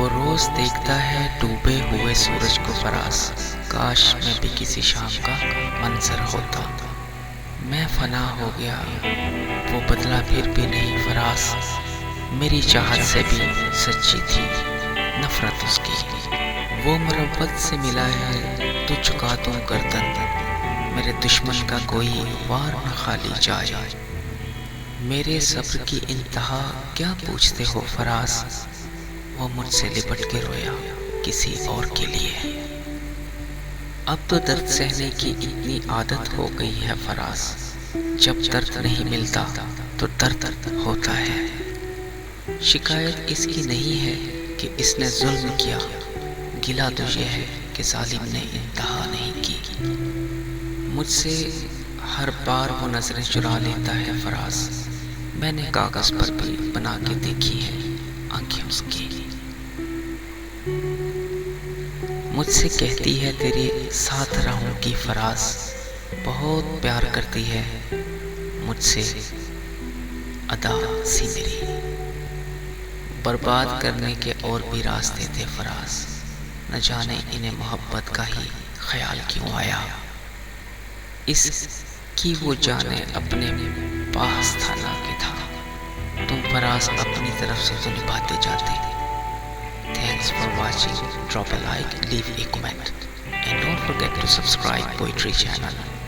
وہ روز دیکھتا ہے ڈوبے ہوئے سورج کو فراز، کاش میں بھی کسی شام کا منظر ہوتا۔ میں فنا ہو گیا، وہ بدلا پھر بھی نہیں فراز، میری چاہت سے بھی سچی تھی نفرت اس کی۔ وہ مربت سے ملا ہے تو چکا دوں گردن، میرے دشمن کا کوئی وار نہ خالی جائے۔ میرے صبر کی انتہا کیا پوچھتے ہو فراز، وہ مجھ سے لپٹ کے رویا کسی اور کے لیے۔ اب تو درد سہنے کی اتنی عادت ہو گئی ہے فراز، جب درد نہیں ملتا تو درد ہوتا ہے۔ شکایت اس کی نہیں ہے کہ اس نے ظلم کیا، گلہ تو یہ ہے کہ ظالم نے انتہا نہیں کی۔ مجھ سے ہر بار وہ نظریں چرا لیتا ہے فراز، میں نے کاغذ پر بھی بنا کے دیکھی ہے آنکھیں اس کی۔ مجھ سے کہتی ہے تیرے ساتھ رہوں کی فراز، بہت پیار کرتی ہے مجھ سے ادا سی میری۔ برباد کرنے کے اور بھی راستے تھے فراز، نہ جانے انہیں محبت کا ہی خیال کیوں آیا۔ اس کی وہ جانے اپنے پاس تھا نہ کہ تھا، تم فراز اپنی طرف سے تو نبھاتے جاتے۔ Thanks for watching. Drop a like, leave a comment, and don't forget to subscribe Poetry channel.